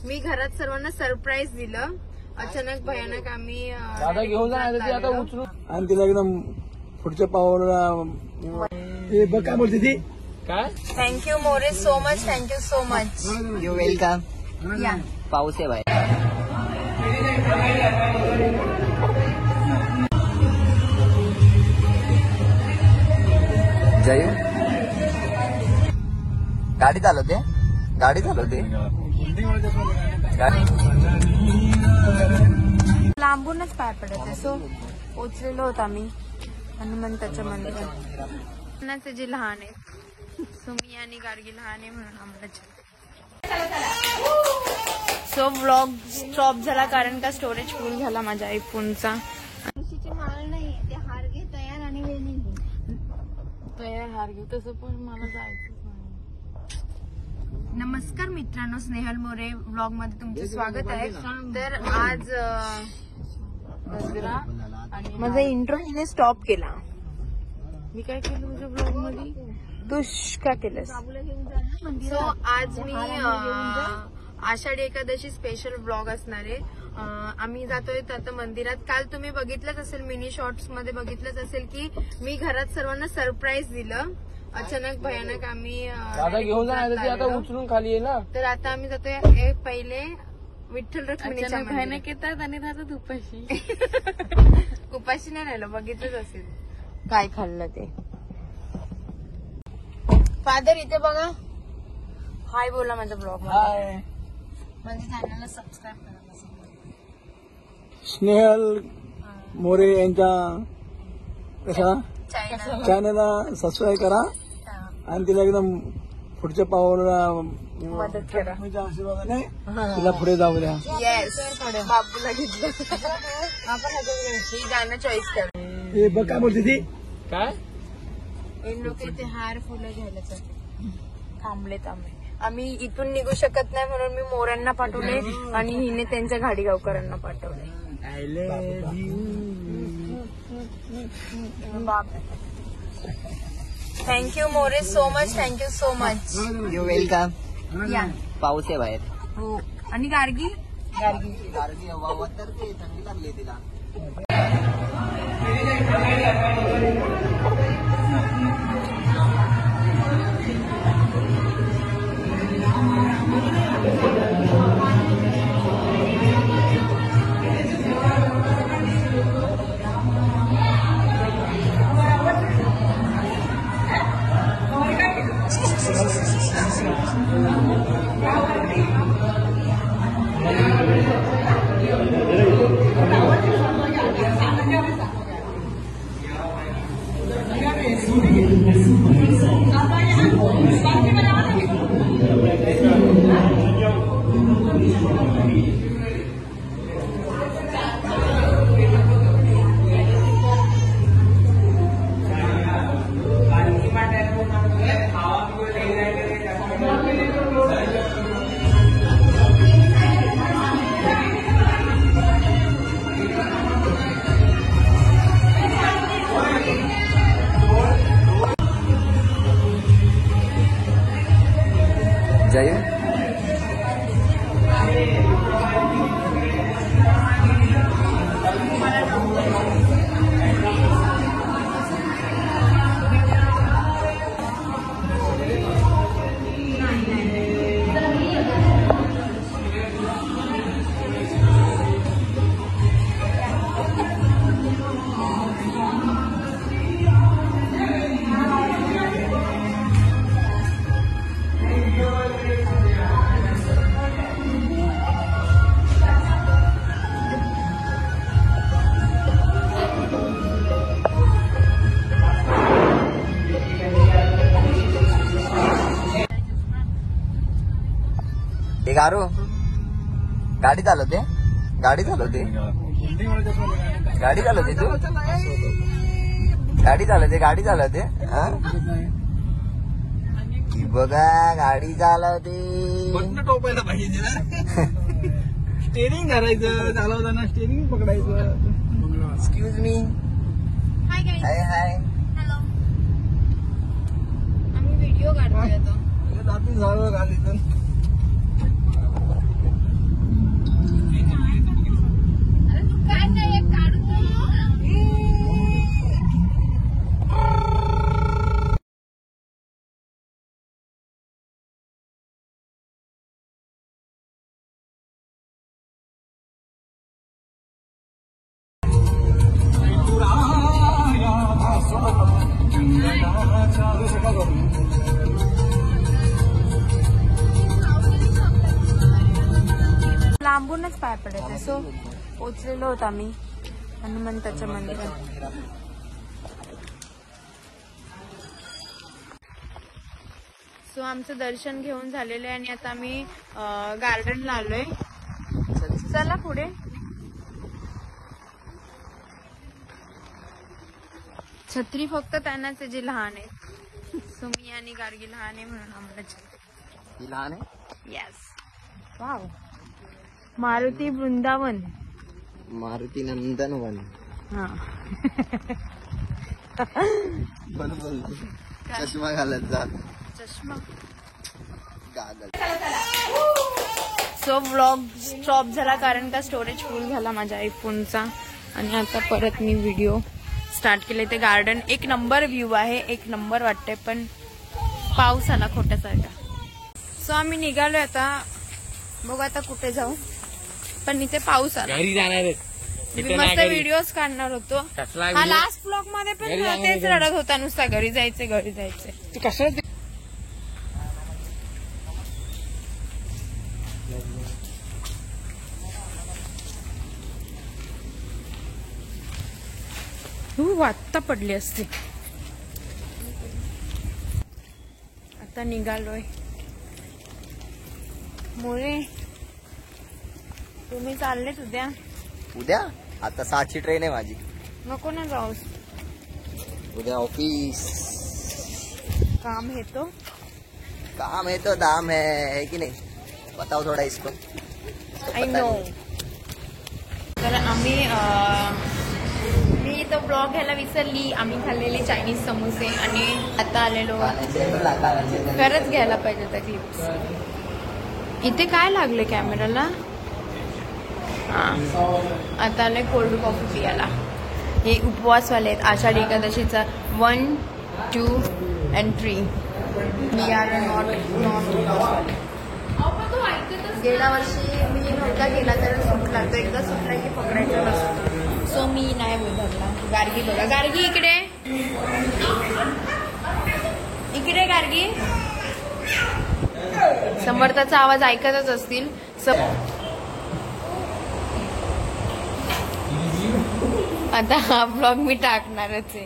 मी घरात सर्वांना सरप्राईज दिलं. अचानक भयानक आम्ही दादा घेऊन जाणार आता उचलू आणि तिला एकदम पुढच्या पावाला काय बोलते ती काय. Thank you More so much. Thank you so much. You welcome. या पाऊस आहे बाहेर. जयू गाडी चालवते. लांबूनच पाय पडायचे. सो पोचलेलो होतो आम्ही हनुमंताच्या मंदिरात. जे लहान आहे सुमी आणि गार्गी लहान आहे म्हणून आम्हाला. सो व्लॉग स्टॉप झाला कारण का स्टोरेज फुल झाला माझ्या आयफोनचा. माळ नाही ते हार घे तयार आणि वेणी तयार हार घेऊ तसं पण मला जायचं. नमस्कार मित्रांनो, स्नेहल मोरे व्लॉग मध्ये तुमचं स्वागत आहे. तर आज माझा इंट्रो हिने स्टॉप केला. मी काय केलं तुझ्या ब्लॉग मध्ये? तू का केलंस? सो आज मी आषाढी एकादशी स्पेशल ब्लॉग असणार आहे. आम्ही जातोय आता मंदिरात. काल तुम्ही बघितलंच असेल, मिनी शॉर्ट्स मध्ये बघितलंच असेल की मी घरात सर्वांना सरप्राईज दिलं. अचानक भयानक आम्ही दादा घेऊन जाणार आता उचलून खाली आहे ना. तर आता आम्ही जातोय पहिले विठ्ठल रुक्मिणीच्या भयानक येतात आणि राहतात उपाशी. उपाशी नाही राहिलं, बघितलंच असेल काय खाल्लं ते. फादर इथे बघा. हाय बोला माझ्या ब्लॉग. हाय माझ्या चॅनलला सबस्क्राईब करा. स्नेहल मोरे यांच्या कशा चायना चॅनलला सबस्क्राईब करा आणि तिला एकदम पुढच्या पावाला मदत करा. आशीर्वादाने तिला पुढे जाऊ द्या. येस बाबूला घेतलं. आपण ही गाणं चॉईस कर. हे बघ काय बोलते ती काय. लोक इथे हार फुलं घ्यायला थांबलेत. आम्ही इथून निघू शकत नाही म्हणून मी मोऱ्यांना पाठवले आणि हिने त्यांच्या घाडीगावकरांना पाठवले. Thank you More so much. Thank you so much. You welcome. या पाऊस आहे बाहेर. हो. आणि गार्गी गारगी हवा तर ते थंडी लागली तिला. जयू गारू गाडी चालवते. तू गाडी चालवते की बघा. गाडी चालवते. टोपायला पाहिजे ना. स्टेरिंग करायचं चालवताना. स्टेरिंग पकडायचं. Excuse me. Hi hi. Hello. आम्ही व्हिडिओ काढतोय आता. रात्री झालं गाडीतून लांबूनच पाय पडायचे. सो पोचलेलो होतो आम्ही हनुमंताच्या मंदिरात. सो आमचं दर्शन घेऊन झालेलं आहे आणि आता आम्ही गार्डनला आलोय. चला पुढे. छत्री फक्त त्यांनाच आहे जे लहान आहे. सो मी आणि गार्गी लहान आहे म्हणून आम्हाला छत्री. ती लहान आहे. येस. वाव. मारुती वृंदावन. मारुती नंदनवन. हा. बरोबर. चष्मा घालत जा. चष्मा. गागल. सो व्लॉग स्टॉप झाला कारण का स्टोरेज फुल झाला माझ्या आयफोनचा. आणि आता परत मी व्हिडिओ स्टार्ट केले. ते गार्डन एक नंबर व्ह्यू आहे, एक नंबर वाटतंय, पण पाऊस आला खोट्यासारखा. सो आम्ही निघालोय आता. बघू आता कुठे जाऊ, पण इथे पाऊस आला. घरी जाणार आहेत. मी मस्त व्हिडिओज काढणार होतो. हा लास्ट ब्लॉग मध्ये पण तेच रडत होता नुसता, घरी जायचे घरी जायचे. कसं आत्ता पडली असते. आता निघालोय. मोरे तुम्ही चाललेत उद्या? उद्या आता 6ची ट्रेन आहे माझी. नको ना जाऊस. उद्या ऑफिस. काम है तो. काम है तो दाम है की नहीं. बताओ थोड़ा इसको. I know. तर आम्ही मी तो ब्लॉग घ्यायला विसरली. आम्ही खाल्लेले चायनीज समोसे आणि आता आलेलो. खरंच घ्यायला पाहिजे त्या क्लिप्स. इथे काय लागले कॅमेराला. हा आता आले कोल्ड कॉफी पियाला. हे उपवासवाले आहेत आषाढी एकादशीचा 1, 2 and 3. वी आर नॉट उपवासवाले. गेल्या वर्षी मी नव्हता गेला तर सुटला. तो एकदा सुटला की पकडायचा नसतो. सो मी नाही धरला. गार्गी बघा. गार्गी इकडे इकडे. गार्गी समर्थाचा आवाज ऐकतच असतील. आता हा ब्लॉग मी टाकणारच आहे.